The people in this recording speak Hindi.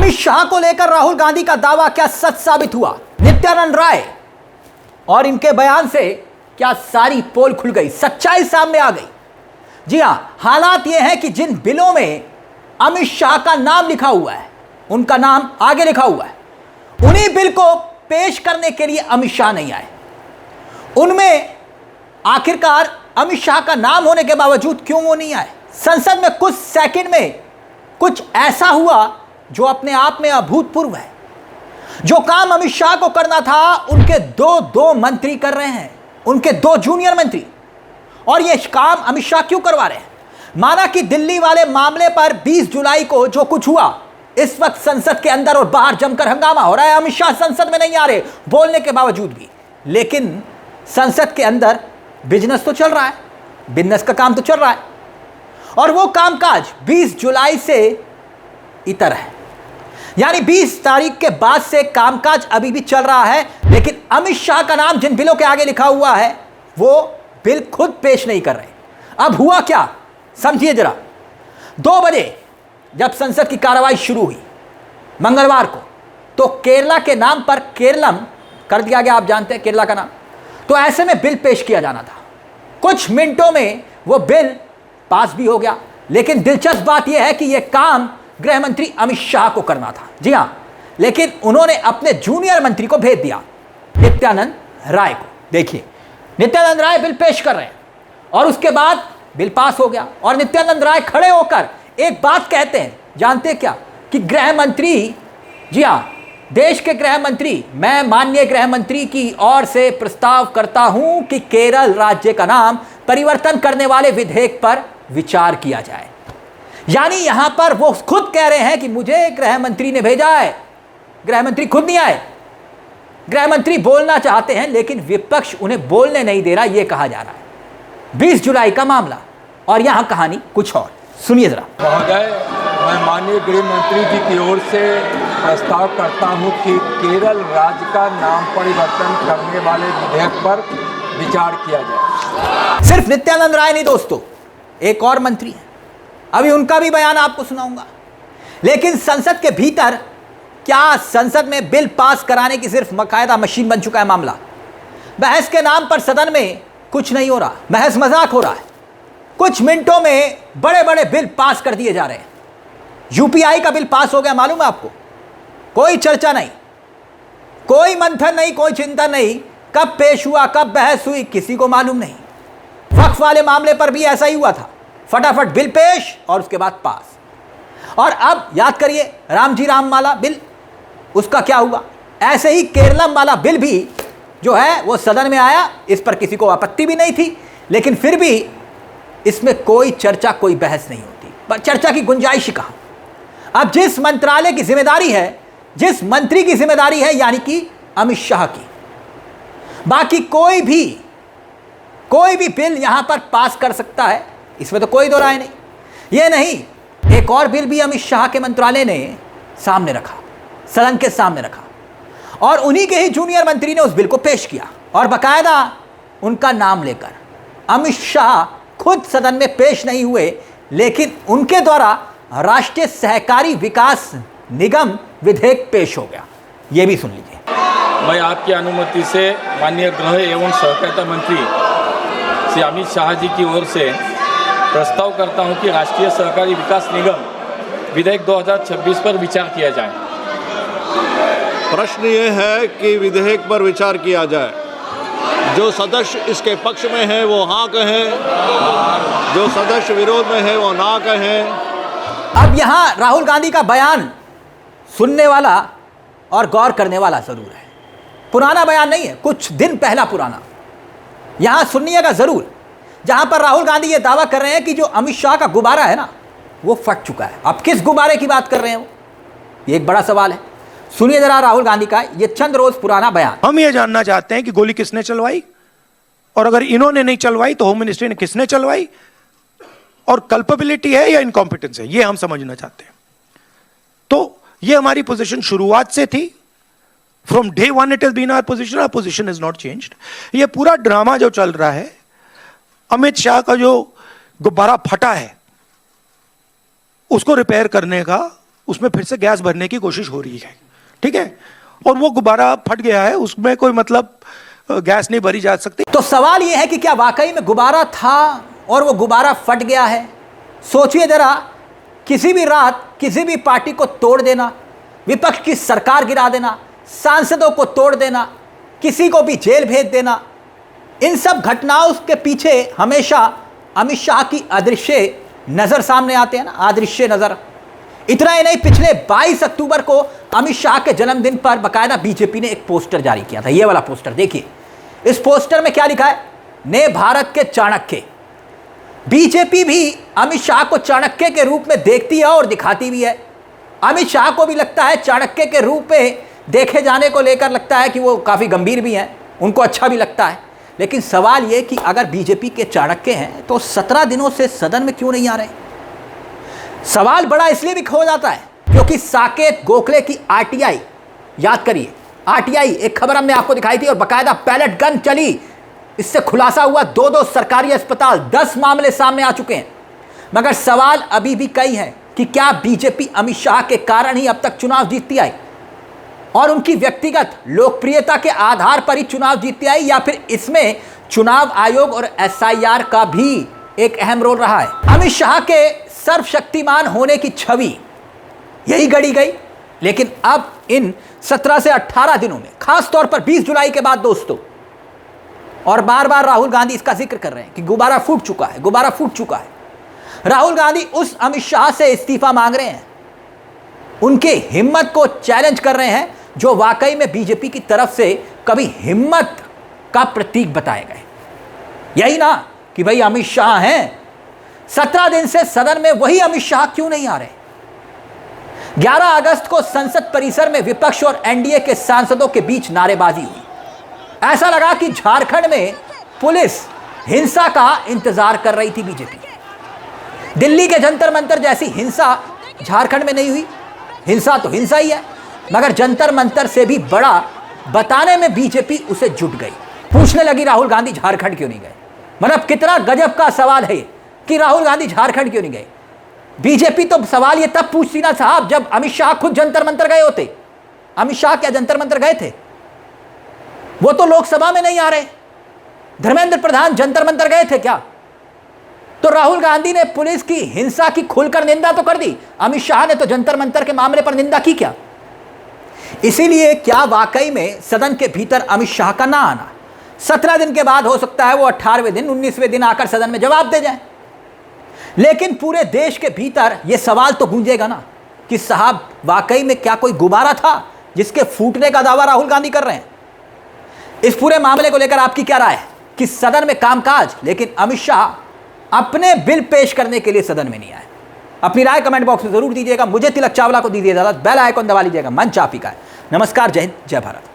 अमित शाह को लेकर राहुल गांधी का दावा क्या सच साबित हुआ? नित्यानंद राय और इनके बयान से क्या सारी पोल खुल गई, सच्चाई सामने आ गई? जी हां, हालात यह है कि जिन बिलों में अमित शाह का नाम लिखा हुआ है, उनका नाम आगे लिखा हुआ है, उन्हीं बिल को पेश करने के लिए अमित शाह नहीं आए। उनमें आखिरकार अमित शाह का नाम होने के बावजूद क्यों वो नहीं आए? संसद में कुछ सेकंड में कुछ ऐसा हुआ जो अपने आप में अभूतपूर्व है। जो काम अमित शाह को करना था, उनके दो मंत्री कर रहे हैं, उनके 2 जूनियर मंत्री। और ये काम अमित शाह क्यों करवा रहे हैं? माना कि दिल्ली वाले मामले पर 20 जुलाई को जो कुछ हुआ, इस वक्त संसद के अंदर और बाहर जमकर हंगामा हो रहा है। अमित शाह संसद में नहीं आ रहे बोलने के बावजूद भी, लेकिन संसद के अंदर बिजनेस तो चल रहा है, बिजनेस का काम तो चल रहा है। और वो कामकाज 20 जुलाई से इतर है, यानी 20 तारीख के बाद से कामकाज अभी भी चल रहा है, लेकिन अमित शाह का नाम जिन बिलों के आगे लिखा हुआ है, वो बिल खुद पेश नहीं कर रहे। अब हुआ क्या, समझिए जरा। 2 बजे जब संसद की कार्रवाई शुरू हुई मंगलवार को, तो केरला के नाम पर केरलम कर दिया गया। आप जानते हैं केरला का नाम। तो ऐसे में बिल पेश किया जाना था। कुछ मिनटों में वो बिल पास भी हो गया। लेकिन दिलचस्प बात यह है कि यह काम गृह मंत्री अमित शाह को करना था। जी हां, लेकिन उन्होंने अपने जूनियर मंत्री को भेज दिया, नित्यानंद राय को। देखिए, नित्यानंद राय बिल पेश कर रहे हैं और उसके बाद बिल पास हो गया। और नित्यानंद राय खड़े होकर एक बात कहते हैं, जानते क्या? कि गृह मंत्री, जी हां, देश के गृह मंत्री, मैं माननीय गृह मंत्री की ओर से प्रस्ताव करता हूं कि केरल राज्य का नाम परिवर्तन करने वाले विधेयक पर विचार किया जाए। यानी यहां पर वो खुद कह रहे हैं कि मुझे गृह मंत्री ने भेजा है, गृह मंत्री खुद नहीं आए। गृह मंत्री बोलना चाहते हैं, लेकिन विपक्ष उन्हें बोलने नहीं दे रहा, यह कहा जा रहा है। 20 जुलाई का मामला, और यहां कहानी कुछ और, सुनिए जरा। महोदय, मैं माननीय गृह मंत्री जी की ओर से प्रस्ताव करता हूं कि केरल राज्य का नाम परिवर्तन करने वाले विधेयक पर विचार किया जाए। सिर्फ नित्यानंद राय नहीं दोस्तों, एक और मंत्री है, अभी उनका भी बयान आपको सुनाऊंगा। लेकिन संसद के भीतर क्या संसद में बिल पास कराने की सिर्फ बाकायदा मशीन बन चुका है मामला? बहस के नाम पर सदन में कुछ नहीं हो रहा, महज मजाक हो रहा है। कुछ मिनटों में बड़े बड़े बिल पास कर दिए जा रहे हैं। यूपीआई का बिल पास हो गया, मालूम है आपको? कोई चर्चा नहीं, कोई मंथन नहीं, कोई चिंता नहीं। कब पेश हुआ, कब बहस हुई, किसी को मालूम नहीं। वक्फ वाले मामले पर भी ऐसा ही हुआ था, फटाफट बिल पेश और उसके बाद पास। और अब याद करिए, रामजी राम वाला बिल, उसका क्या हुआ? ऐसे ही केरलम वाला बिल भी जो है वो सदन में आया, इस पर किसी को आपत्ति भी नहीं थी, लेकिन फिर भी इसमें कोई चर्चा, कोई बहस नहीं होती। पर चर्चा की गुंजाइश कहां? अब जिस मंत्रालय की जिम्मेदारी है, जिस मंत्री की जिम्मेदारी है, यानी कि अमित शाह की, बाकी कोई भी बिल यहां पर पास कर सकता है, इसमें तो कोई दो राय नहीं। यह नहीं, एक और बिल भी अमित शाह के मंत्रालय ने सामने रखा, सदन के सामने रखा, और उन्हीं के ही जूनियर मंत्री ने उस बिल को पेश किया, और बाकायदा उनका नाम लेकर। अमित शाह खुद सदन में पेश नहीं हुए, लेकिन उनके द्वारा राष्ट्रीय सहकारी विकास निगम विधेयक पेश हो गया। यह भी सुन लीजिए। मैं आपकी अनुमति से माननीय गृह एवं सहकारिता मंत्री श्री अमित शाह जी की ओर से प्रस्ताव करता हूं कि राष्ट्रीय सहकारी विकास निगम विधेयक 2026 पर विचार किया जाए। प्रश्न ये है कि विधेयक पर विचार किया जाए। जो सदस्य इसके पक्ष में है वो हाँ कहें, जो सदस्य विरोध में है वो ना कहें। अब यहां राहुल गांधी का बयान सुनने वाला और गौर करने वाला जरूर है। पुराना बयान नहीं है, कुछ दिन पहला पुराना। यहां सुनिएगा जरूर, जहां पर राहुल गांधी ये दावा कर रहे हैं कि जो अमित शाह का गुब्बारा है ना, वो फट चुका है। अब किस गुब्बारे की बात कर रहे हैं वो, ये एक बड़ा सवाल है। सुनिए जरा राहुल गांधी का ये चंद रोज पुराना बयान। हम ये जानना चाहते हैं कि गोली किसने चलवाई, और अगर इन्होंने नहीं चलवाई तो होम मिनिस्ट्री ने किसने चलवाई, और कल्पेबिलिटी है या इनकॉम्पिटेंस है, ये हम समझना चाहते हैं। तो ये हमारी पोजीशन शुरुआत से थी। From day one it is been our position is not changed. ये पूरा ड्रामा जो चल रहा है, अमित शाह का जो गुब्बारा फटा है उसको रिपेयर करने का उसमें फिर से गैस भरने की कोशिश हो रही है, ठीक है, और वो गुब्बारा फट गया है, उसमें कोई मतलब गैस नहीं भरी जा सकती। तो सवाल यह है कि क्या वाकई में गुब्बारा था और वो गुब्बारा फट गया है? सोचिए जरा, किसी भी रात किसी भी पार्टी को तोड़ देना, विपक्ष की सरकार गिरा देना, सांसदों को तोड़ देना, किसी को भी जेल भेज देना, इन सब घटनाओं के पीछे हमेशा अमित शाह की अदृश्य नज़र सामने आते हैं ना, अदृश्य नज़र। इतना ही नहीं, पिछले 22 अक्टूबर को अमित शाह के जन्मदिन पर बाकायदा बीजेपी ने एक पोस्टर जारी किया था। ये वाला पोस्टर देखिए, इस पोस्टर में क्या लिखा है? नए भारत के चाणक्य। बीजेपी भी अमित शाह को चाणक्य के रूप में देखती है और दिखाती भी है। अमित शाह को भी लगता है चाणक्य के रूप में देखे जाने को लेकर लगता है कि वो काफ़ी गंभीर भी हैं, उनको अच्छा भी लगता है। लेकिन सवाल ये कि अगर बीजेपी के चाणक्य हैं तो 17 दिनों से सदन में क्यों नहीं आ रहे? सवाल बड़ा इसलिए भी हो जाता है क्योंकि साकेत गोखले की आरटीआई, याद करिए आरटीआई, एक खबर हमने आपको दिखाई थी और बाकायदा पैलेट गन चली, इससे खुलासा हुआ 2 सरकारी अस्पताल, 10 मामले सामने आ चुके हैं। मगर सवाल अभी भी कई हैं कि क्या बीजेपी अमित शाह के कारण ही अब तक चुनाव जीतती आई और उनकी व्यक्तिगत लोकप्रियता के आधार पर ही चुनाव जीतती आई, या फिर इसमें चुनाव आयोग और एसआईआर का भी एक अहम रोल रहा है? अमित शाह के सर्वशक्तिमान होने की छवि यही गढ़ी गई। लेकिन अब इन 17 से 18 दिनों में, खास तौर पर 20 जुलाई के बाद दोस्तों, और बार बार राहुल गांधी इसका जिक्र कर रहे हैं कि गुब्बारा फूट चुका है, गुब्बारा फूट चुका है। राहुल गांधी उस अमित शाह से इस्तीफा मांग रहे हैं, उनके हिम्मत को चैलेंज कर रहे हैं जो वाकई में बीजेपी की तरफ से कभी हिम्मत का प्रतीक बताए गए। यही ना कि भाई अमित शाह हैं, 17 दिन से सदन में वही अमित शाह क्यों नहीं आ रहे? 11 अगस्त को संसद परिसर में विपक्ष और एनडीए के सांसदों के बीच नारेबाजी हुई। ऐसा लगा कि झारखंड में पुलिस हिंसा का इंतजार कर रही थी बीजेपी। दिल्ली के जंतर मंतर जैसी हिंसा झारखंड में नहीं हुई। हिंसा तो हिंसा ही है, मगर जंतर मंतर से भी बड़ा बताने में बीजेपी उसे जुट गई। पूछने लगी राहुल गांधी झारखंड क्यों नहीं गए? मतलब कितना गजब का सवाल है कि राहुल गांधी झारखंड क्यों नहीं गए। बीजेपी तो सवाल ये तब पूछती ना साहब जब अमित शाह खुद जंतर मंतर गए होते। अमित शाह क्या जंतर मंतर गए थे? वो तो लोकसभा में नहीं आ रहे। धर्मेंद्र प्रधान जंतर मंतर गए थे क्या? तो राहुल गांधी ने पुलिस की हिंसा की खुलकर निंदा तो कर दी, अमित शाह ने तो जंतर मंतर के मामले पर निंदा की क्या? इसीलिए क्या वाकई में सदन के भीतर अमित शाह का ना आना 17 दिन के बाद हो सकता है वो 18वें दिन 19वें दिन आकर सदन में जवाब दे जाए, लेकिन पूरे देश के भीतर यह सवाल तो गूंजेगा ना कि साहब वाकई में क्या कोई गुब्बारा था जिसके फूटने का दावा राहुल गांधी कर रहे हैं? इस पूरे मामले को लेकर आपकी क्या राय है कि सदन में कामकाज, लेकिन अमित शाह अपने बिल पेश करने के लिए सदन में नहीं आए? अपनी राय कमेंट बॉक्स में जरूर दीजिएगा। मुझे तिलक चावला को दीजिए इजाजत, बेल आइकन दबा लीजिएगा। मंच आप ही का है। नमस्कार, जय हिंद, जय भारत।